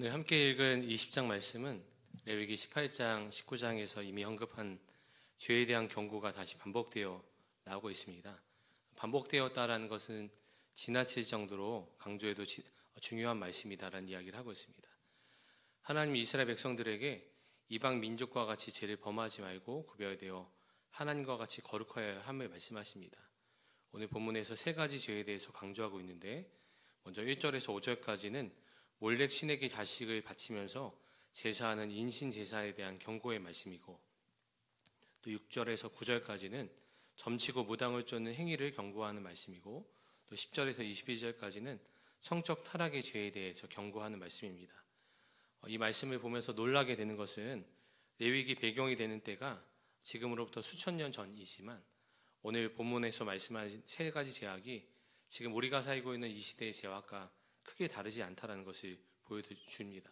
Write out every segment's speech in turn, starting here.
오늘 함께 읽은 20장 말씀은 레위기 18장, 19장에서 이미 언급한 죄에 대한 경고가 다시 반복되어 나오고 있습니다. 반복되었다라는 것은 지나칠 정도로 강조해도 중요한 말씀이다라는 이야기를 하고 있습니다. 하나님이 이스라엘 백성들에게 이방 민족과 같이 죄를 범하지 말고 구별되어 하나님과 같이 거룩하여야 함을 말씀하십니다. 오늘 본문에서 세 가지 죄에 대해서 강조하고 있는데, 먼저 1절에서 5절까지는 몰렉 신에게 자식을 바치면서 제사하는 인신 제사에 대한 경고의 말씀이고, 또 6절에서 9절까지는 점치고 무당을 쫓는 행위를 경고하는 말씀이고, 또 10절에서 22절까지는 성적 타락의 죄에 대해서 경고하는 말씀입니다. 이 말씀을 보면서 놀라게 되는 것은 레위기 배경이 되는 때가 지금으로부터 수천 년 전이지만 오늘 본문에서 말씀하신 세 가지 죄악이 지금 우리가 살고 있는 이 시대의 죄악과 크게 다르지 않다는 것을 보여줍니다.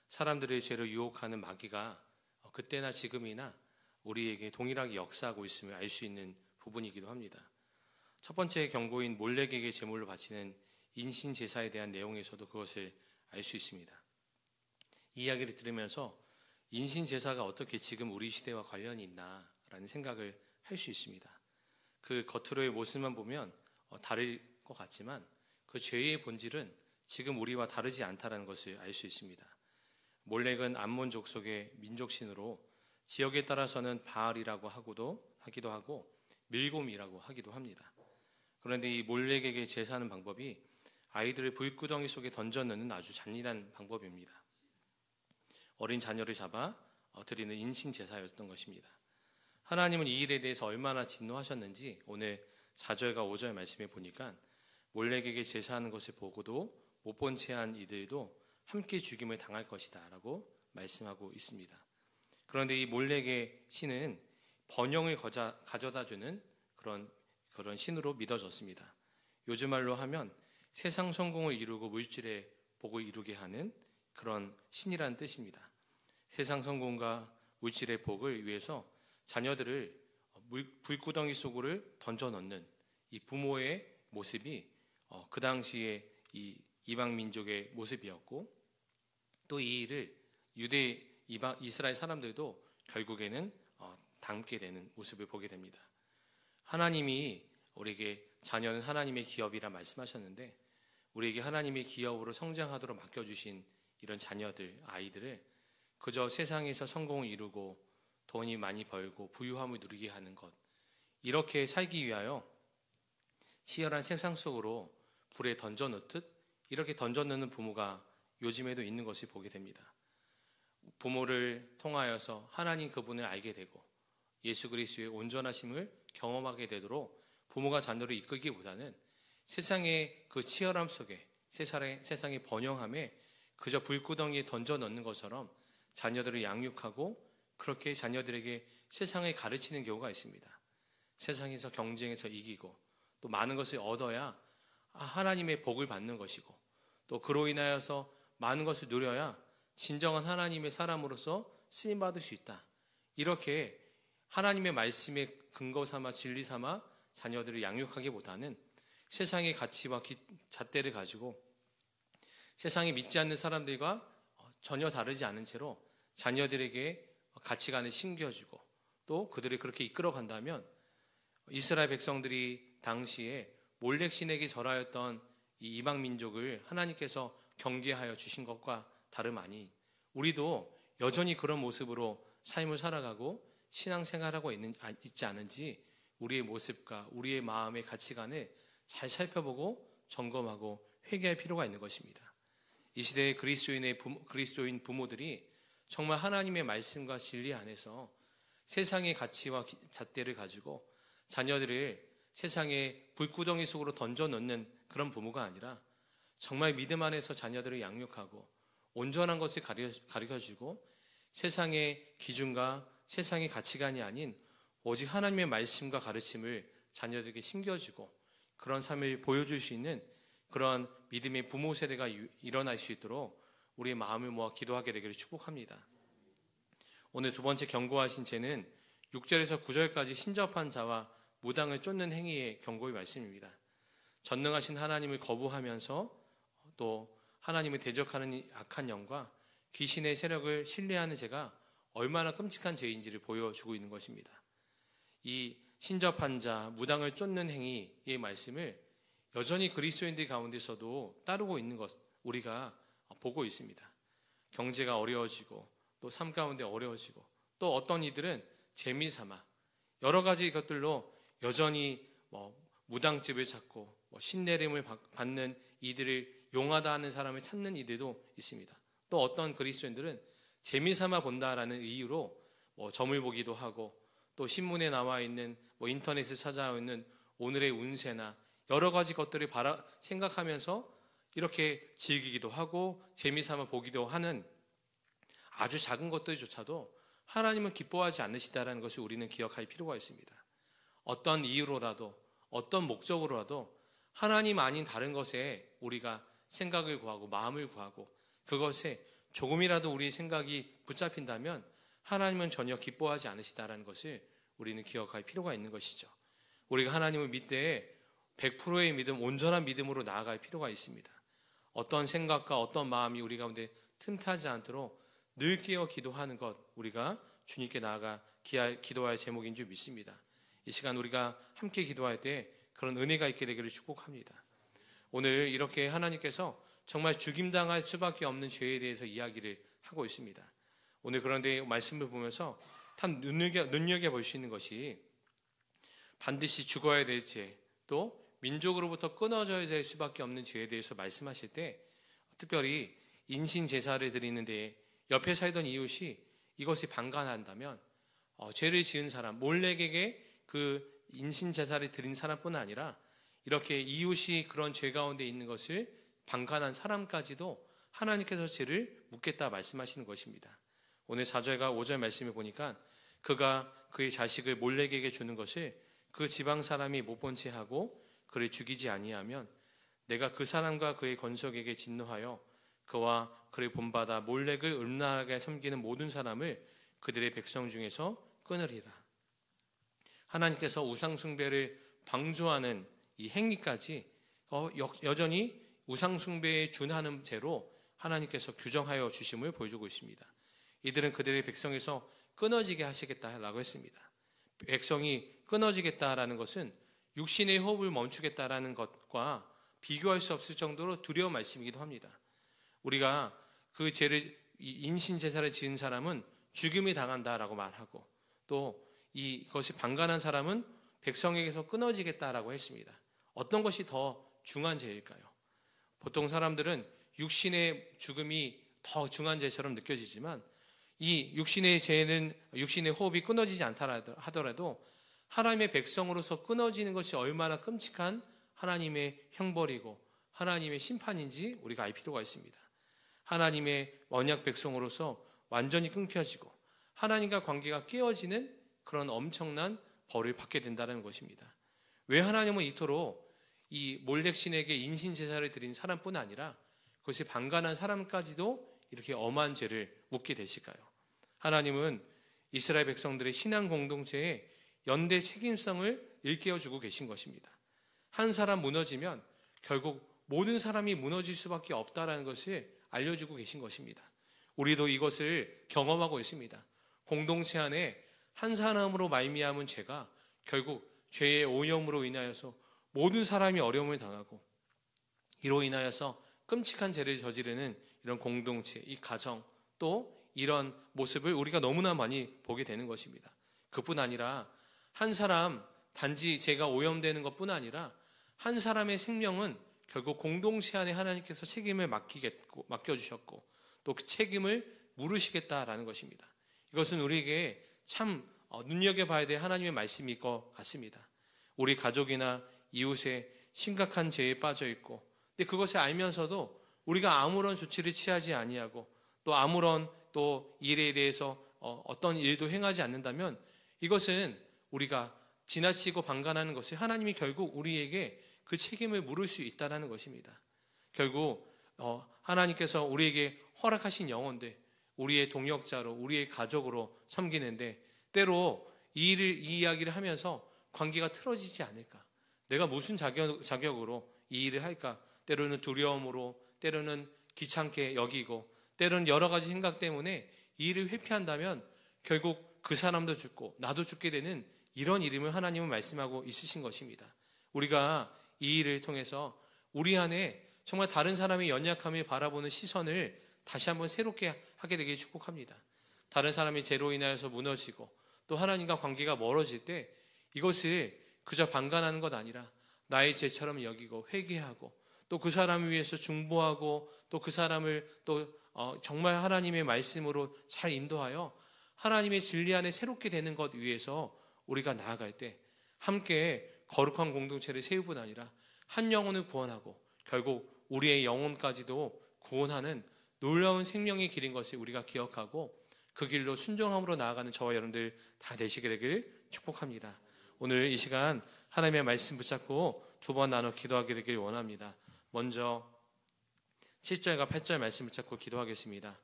사람들의 죄로 유혹하는 마귀가 그때나 지금이나 우리에게 동일하게 역사하고 있음을 알 수 있는 부분이기도 합니다. 첫 번째 경고인 몰렉에게 제물로 바치는 인신 제사에 대한 내용에서도 그것을 알 수 있습니다. 이 이야기를 들으면서 인신 제사가 어떻게 지금 우리 시대와 관련이 있나라는 생각을 할 수 있습니다. 그 겉으로의 모습만 보면 다를 것 같지만 그 죄의 본질은 지금 우리와 다르지 않다는 것을 알 수 있습니다. 몰렉은 암몬 족속의 민족신으로 지역에 따라서는 바알이라고 하기도 하고 밀곰이라고 하기도 합니다. 그런데 이 몰렉에게 제사하는 방법이 아이들을 불구덩이 속에 던져 넣는 아주 잔인한 방법입니다. 어린 자녀를 잡아 드리는 인신 제사였던 것입니다. 하나님은 이 일에 대해서 얼마나 진노하셨는지 오늘 4절과 5절 말씀에 보니까 몰렉에게 제사하는 것을 보고도 못 본 채 한 이들도 함께 죽임을 당할 것이다 라고 말씀하고 있습니다. 그런데 이 몰렉의 신은 번영을 가져다주는 그런 신으로 믿어졌습니다. 요즘 말로 하면 세상 성공을 이루고 물질의 복을 이루게 하는 그런 신이라는 뜻입니다. 세상 성공과 물질의 복을 위해서 자녀들을 불구덩이 속으로 던져 넣는 이 부모의 모습이 그 당시에 이 이방 민족의 모습이었고, 또 이 일을 이스라엘 사람들도 결국에는 담게 되는 모습을 보게 됩니다. 하나님이 우리에게 자녀는 하나님의 기업이라 말씀하셨는데, 우리에게 하나님의 기업으로 성장하도록 맡겨주신 이런 자녀들, 아이들을 그저 세상에서 성공을 이루고 돈이 많이 벌고 부유함을 누리게 하는 것, 이렇게 살기 위하여 치열한 세상 속으로 불에 던져 넣듯 이렇게 던져 넣는 부모가 요즘에도 있는 것을 보게 됩니다. 부모를 통하여서 하나님 그분을 알게 되고 예수 그리스도의 온전하심을 경험하게 되도록 부모가 자녀를 이끌기보다는 세상의 그 치열함 속에, 세상의 번영함에 그저 불구덩이에 던져 넣는 것처럼 자녀들을 양육하고 그렇게 자녀들에게 세상을 가르치는 경우가 있습니다. 세상에서 경쟁해서 이기고 또 많은 것을 얻어야 하나님의 복을 받는 것이고, 또 그로 인하여서 많은 것을 누려야 진정한 하나님의 사람으로서 쓰임받을 수 있다. 이렇게 하나님의 말씀에 근거 삼아 진리 삼아 자녀들을 양육하기보다는 세상의 가치와 잣대를 가지고 세상에 믿지 않는 사람들과 전혀 다르지 않은 채로 자녀들에게 가치관을 심겨주고 또 그들을 그렇게 이끌어간다면 이스라엘 백성들이 당시에 몰렉 신에게 절하였던 이 이방 민족을 하나님께서 경계하여 주신 것과 다름 아니, 우리도 여전히 그런 모습으로 삶을 살아가고 신앙생활하고 있지 않은지 우리의 모습과 우리의 마음의 가치관을 잘 살펴보고 점검하고 회개할 필요가 있는 것입니다. 이 시대의 그리스도인 부모들이 정말 하나님의 말씀과 진리 안에서 세상의 가치와 잣대를 가지고 자녀들을 세상의 불구덩이 속으로 던져 넣는 그런 부모가 아니라 정말 믿음 안에서 자녀들을 양육하고 온전한 것을 가르쳐주고 세상의 기준과 세상의 가치관이 아닌 오직 하나님의 말씀과 가르침을 자녀들에게 심겨주고 그런 삶을 보여줄 수 있는 그런 믿음의 부모 세대가 일어날 수 있도록 우리의 마음을 모아 기도하게 되기를 축복합니다. 오늘 두 번째 경고하신 죄는 6절에서 9절까지 신접한 자와 무당을 쫓는 행위의 경고의 말씀입니다. 전능하신 하나님을 거부하면서 또 하나님을 대적하는 이 악한 영과 귀신의 세력을 신뢰하는 죄가 얼마나 끔찍한 죄인지를 보여주고 있는 것입니다. 이 신접한 자, 무당을 쫓는 행위의 말씀을 여전히 그리스도인들 가운데서도 따르고 있는 것 우리가 보고 있습니다. 경제가 어려워지고 또 삶 가운데 어려워지고 또 어떤 이들은 재미삼아 여러 가지 것들로 여전히 무당집을 찾고 신내림을 받는 이들을 용하다 하는 사람을 찾는 이들도 있습니다. 또 어떤 그리스도인들은 재미삼아 본다라는 이유로 점을 보기도 하고 또 신문에 나와 있는 인터넷에 찾아와 있는 오늘의 운세나 여러 가지 것들을 생각하면서 이렇게 즐기기도 하고 재미삼아 보기도 하는 아주 작은 것들조차도 하나님은 기뻐하지 않으시다라는 것을 우리는 기억할 필요가 있습니다. 어떤 이유로라도 어떤 목적으로라도 하나님 아닌 다른 것에 우리가 생각을 구하고 마음을 구하고 그것에 조금이라도 우리의 생각이 붙잡힌다면 하나님은 전혀 기뻐하지 않으시다라는 것을 우리는 기억할 필요가 있는 것이죠. 우리가 하나님을 믿되 100%의 믿음, 온전한 믿음으로 나아갈 필요가 있습니다. 어떤 생각과 어떤 마음이 우리 가운데 틈타지 않도록 늘 깨어 기도하는 것 우리가 주님께 나아가 기도할 제목인 줄 믿습니다. 이 시간 우리가 함께 기도할 때 그런 은혜가 있게 되기를 축복합니다. 오늘 이렇게 하나님께서 정말 죽임당할 수밖에 없는 죄에 대해서 이야기를 하고 있습니다. 오늘 그런데 말씀을 보면서 참 눈여겨볼 수 있는 것이 반드시 죽어야 될 죄, 또 민족으로부터 끊어져야 될 수밖에 없는 죄에 대해서 말씀하실 때 특별히 인신 제사를 드리는데 옆에 살던 이웃이 이것이 방관한다면 죄를 지은 사람, 몰렉에게 그 인신 제사를 드린 사람뿐 아니라 이렇게 이웃이 그런 죄 가운데 있는 것을 방관한 사람까지도 하나님께서 죄를 묻겠다 말씀하시는 것입니다. 오늘 4절과 5절 말씀을 보니까 그가 그의 자식을 몰렉에게 주는 것을 그 지방 사람이 못 본 채 하고 그를 죽이지 아니하면 내가 그 사람과 그의 건석에게 진노하여 그와 그를 본받아 몰렉을 음란하게 섬기는 모든 사람을 그들의 백성 중에서 끊으리라. 하나님께서 우상 숭배를 방조하는 이 행위까지 여전히 우상 숭배에 준하는 죄로 하나님께서 규정하여 주심을 보여주고 있습니다. 이들은 그들의 백성에서 끊어지게 하시겠다라고 했습니다. 백성이 끊어지겠다라는 것은 육신의 호흡을 멈추겠다라는 것과 비교할 수 없을 정도로 두려운 말씀이기도 합니다. 우리가 그 죄를 인신 제사를 지은 사람은 죽임이 당한다라고 말하고 또 이것이 방관한 사람은 백성에게서 끊어지겠다라고 했습니다. 어떤 것이 더 중한 죄일까요? 보통 사람들은 육신의 죽음이 더 중한 죄처럼 느껴지지만 이 육신의 죄는 육신의 호흡이 끊어지지 않다 하더라도 하나님의 백성으로서 끊어지는 것이 얼마나 끔찍한 하나님의 형벌이고 하나님의 심판인지 우리가 알 필요가 있습니다. 하나님의 언약 백성으로서 완전히 끊겨지고 하나님과 관계가 깨어지는 그런 엄청난 벌을 받게 된다는 것입니다. 왜 하나님은 이토록 이 몰렉 신에게 인신 제사를 드린 사람뿐 아니라 그것이 방관한 사람까지도 이렇게 엄한 죄를 묻게 되실까요? 하나님은 이스라엘 백성들의 신앙 공동체에 연대 책임성을 일깨워주고 계신 것입니다. 한 사람 무너지면 결국 모든 사람이 무너질 수밖에 없다는 것을 알려주고 계신 것입니다. 우리도 이것을 경험하고 있습니다. 공동체 안에 한 사람으로 말미암은 죄가 결국 죄의 오염으로 인하여서 모든 사람이 어려움을 당하고 이로 인하여서 끔찍한 죄를 저지르는 이런 공동체, 이 가정 또 이런 모습을 우리가 너무나 많이 보게 되는 것입니다. 그뿐 아니라 한 사람 단지 죄가 오염되는 것뿐 아니라 한 사람의 생명은 결국 공동체 안에 하나님께서 책임을 맡겨주셨고 또 그 책임을 물으시겠다라는 것입니다. 이것은 우리에게 참 눈여겨봐야 될 하나님의 말씀일 것 같습니다. 우리 가족이나 이웃에 심각한 죄에 빠져 있고 근데 그것을 알면서도 우리가 아무런 조치를 취하지 아니하고 또 아무런 또 일에 대해서 어떤 일도 행하지 않는다면 이것은 우리가 지나치고 방관하는 것을 하나님이 결국 우리에게 그 책임을 물을 수 있다는 것입니다. 결국 하나님께서 우리에게 허락하신 영혼들, 우리의 동역자로 우리의 가족으로 섬기는데 때로 이 이야기를 하면서 관계가 틀어지지 않을까? 내가 무슨 자격으로 이 일을 할까? 때로는 두려움으로, 때로는 귀찮게 여기고 때로는 여러 가지 생각 때문에 이 일을 회피한다면 결국 그 사람도 죽고 나도 죽게 되는 이런 이름을 하나님은 말씀하고 있으신 것입니다. 우리가 이 일을 통해서 우리 안에 정말 다른 사람의 연약함을 바라보는 시선을 다시 한번 새롭게 하게 되길 축복합니다. 다른 사람이 죄로 인하여서 무너지고 또 하나님과 관계가 멀어질 때 이것을 그저 방관하는 것 아니라 나의 죄처럼 여기고 회개하고 또 그 사람을 위해서 중보하고 또 그 사람을 또 정말 하나님의 말씀으로 잘 인도하여 하나님의 진리 안에 새롭게 되는 것 위해서 우리가 나아갈 때 함께 거룩한 공동체를 세울 뿐 아니라 한 영혼을 구원하고 결국 우리의 영혼까지도 구원하는 놀라운 생명의 길인 것을 우리가 기억하고 그 길로 순종함으로 나아가는 저와 여러분들 다 되시게 되길 축복합니다. 오늘 이 시간 하나님의 말씀 붙잡고 두 번 나눠 기도하게 되길 원합니다. 먼저 7절과 8절 말씀 붙잡고 기도하겠습니다.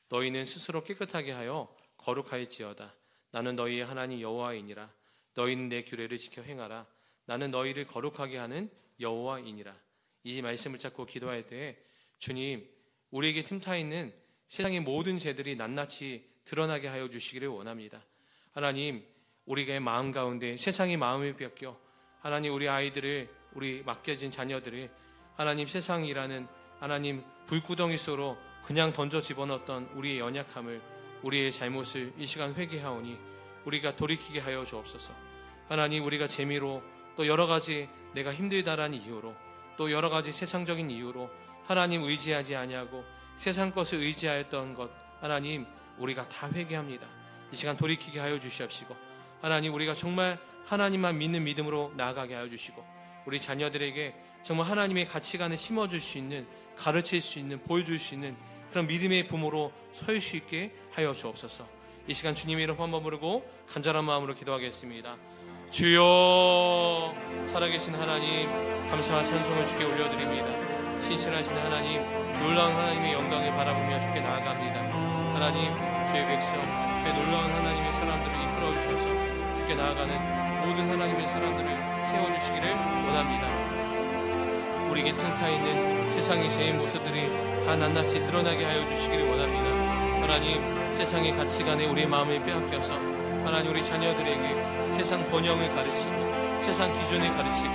너희는 스스로 깨끗하게 하여 거룩하일지어다. 나는 너희의 하나님 여호와이니라. 너희는 내 규례를 지켜 행하라. 나는 너희를 거룩하게 하는 여호와이니라. 이 말씀을 잡고 기도할 때 주님, 우리에게 틈타 있는 세상의 모든 죄들이 낱낱이 드러나게 하여 주시기를 원합니다. 하나님, 우리의 마음 가운데 세상의 마음을 뺏겨 하나님 우리 아이들을, 우리 맡겨진 자녀들을 하나님 세상이라는 하나님 불구덩이 속으로 그냥 던져 집어넣었던 우리의 연약함을, 우리의 잘못을 이 시간 회개하오니 우리가 돌이키게 하여 주옵소서. 하나님, 우리가 재미로 또 여러 가지 내가 힘들다라는 이유로 또 여러 가지 세상적인 이유로 하나님 의지하지 아니하고 세상 것을 의지하였던 것, 하나님 우리가 다 회개합니다. 이 시간 돌이키게 하여 주시옵시고 하나님, 우리가 정말 하나님만 믿는 믿음으로 나아가게 하여 주시고 우리 자녀들에게 정말 하나님의 가치관을 심어줄 수 있는, 가르칠 수 있는, 보여줄 수 있는 그런 믿음의 부모로 설 수 있게 하여 주옵소서. 이 시간 주님의 이름 한번 부르고 간절한 마음으로 기도하겠습니다. 주여, 살아계신 하나님, 감사와 찬송을 주께 올려드립니다. 신실하신 하나님, 놀라운 하나님의 영광을 바라보며 주께 나아갑니다. 하나님, 주의 백성, 주의 놀라운 하나님의 사람들을 이끌어 주셔서 주께 나아가는 모든 하나님의 사람들을 세워주시기를 원합니다. 우리에게 틈타 있는 세상의 죄의 모습들이 다 낱낱이 드러나게 하여 주시기를 원합니다. 하나님, 세상의 가치관에 우리의 마음을 빼앗겨서 하나님 우리 자녀들에게 세상 번영을 가르치고 세상 기준을 가르치고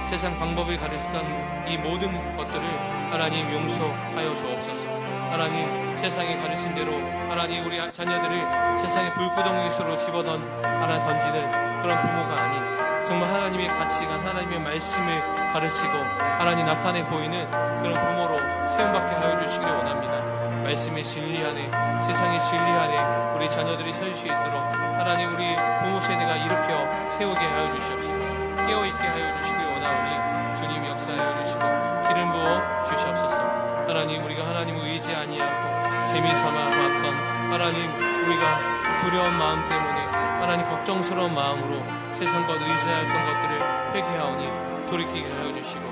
세상 방법을 가르치던 이 모든 것들을 하나님 용서하여 주옵소서. 하나님, 세상이 가르친 대로 하나님 우리 자녀들을 세상의 불구덩이 속으로 집어던 하나 던지는 그런 부모가 아닌 정말 하나님의 가치관, 하나님의 말씀을 가르치고 하나님 나타내 보이는 그런 부모로 세움받게 하여 주시기를 원합니다. 말씀의 진리 안에, 세상의 진리 안에 우리 자녀들이 설 수 있도록 하나님 우리 부모 세대가 일으켜 세우게 하여 주시옵시고 깨어있게 하여 주시기를 원하오니 주님 역사하여 주시고 기름 부어 주시옵소서. 하나님, 우리가 하나님을 의지 아니하고 재미삼아 왔던 하나님, 우리가 두려운 마음 때문에 하나님 걱정스러운 마음으로 세상 것 의지하였던 것들을 회개하오니 돌이키게 하여 주시고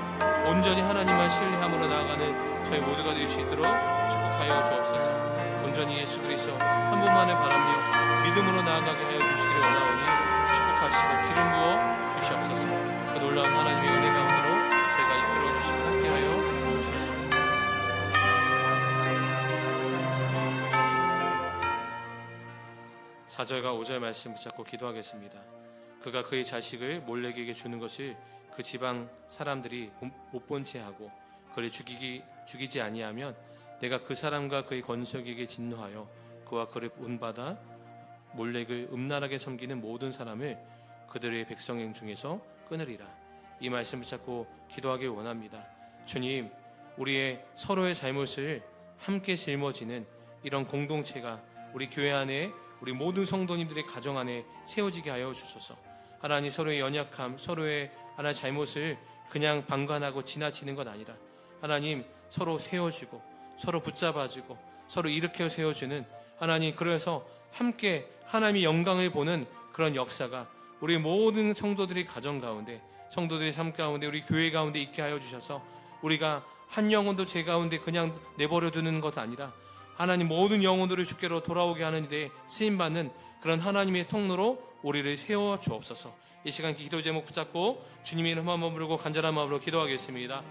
온전히 하나님만 신뢰함으로 나아가는 저희 모두가 될 수 있도록 축복하여 주옵소서. 온전히 예수 그리스도 한 분만을 바라며 믿음으로 나아가게 하여 주시기를 원하오니 축복하시고 기름 부어 주시옵소서. 그 놀라운 하나님의 은혜 가운데로 저희가 이끌어 주시고 함께하여 주옵소서. 4절과 5절 말씀 붙잡고 기도하겠습니다. 그가 그의 자식을 몰렉에게 주는 것을 그 지방 사람들이 못 본 채 하고 그를 죽이지 아니하면 내가 그 사람과 그의 건석에게 진노하여 그와 그를 본받아 몰렉을 음란하게 섬기는 모든 사람을 그들의 백성 중에서 끊으리라. 이 말씀 붙잡고 기도하길 원합니다. 주님, 우리의 서로의 잘못을 함께 짊어지는 이런 공동체가 우리 교회 안에, 우리 모든 성도님들의 가정 안에 세워지게 하여 주소서. 하나님, 서로의 연약함, 서로의 하나의 잘못을 그냥 방관하고 지나치는 것 아니라 하나님, 서로 세워주고 서로 붙잡아주고 서로 일으켜 세워주는 하나님, 그래서 함께 하나님의 영광을 보는 그런 역사가 우리 모든 성도들의 가정 가운데, 성도들의 삶 가운데, 우리 교회 가운데 있게 하여 주셔서 우리가 한 영혼도 제 가운데 그냥 내버려 두는 것 아니라 하나님 모든 영혼들을 주께로 돌아오게 하는 데 쓰임받는 그런 하나님의 통로로 우리를 세워 주옵소서. 이 시간 기도 제목 붙잡고 주님의 이름 한번 부르고 간절한 마음으로 기도하겠습니다.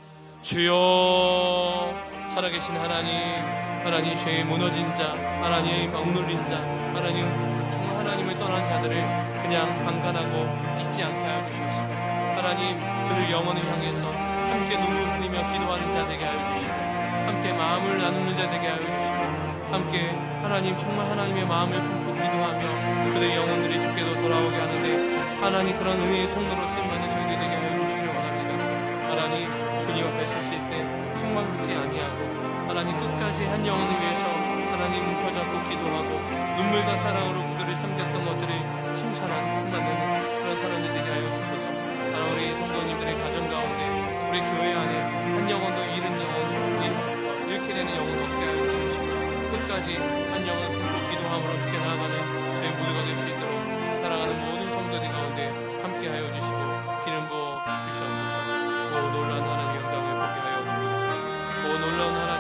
주여 살아계신 하나님 죄에 무너진 자, 하나님 억눌린 자, 하나님 정말 하나님을 떠난 자들을 그냥 방관하고 잊지 않게 하여 주시옵시고, 하나님 그들 영혼을 향해서 함께 눈물 흘리며 기도하는 자 되게 하여 주시고, 함께 마음을 나누는 자 되게 하여 주시고, 함께 하나님 정말 하나님의 마음을 품고 기도하며 그들의 영혼들이 주께로 돌아오게 하는데 하나님 그런 은혜의 통로로 쓰임받는 저희들 되게 하여 주시기를 원합니다. 하나님 주님 앞에 섰을 때 정말 웃지 아니하고 하나님 끝까지 한 영혼을 위해서 하나님 펴잡고 기도하고 눈물과 사랑으로 그들을 섬겼던 것들을 칭찬받는 그런 사람이 되게 하여 주소서. 하나님 우리 성도님들의 가정 가운데 우리 교회 안에 한 영혼도 잃은 영혼, 잃게 되는 영혼 없게 하여 주시옵시고, 끝까지 한 영혼 품고 기도함으로 주께 나아가는 저희 모두가 될 수 있도록 살아가는 모든 성도들 가운데 함께 하여 주시고 기름 부어 주시옵소서. 오 놀라운 하나님의 영광을 보게 하여 주소서. 오 놀라운 하나님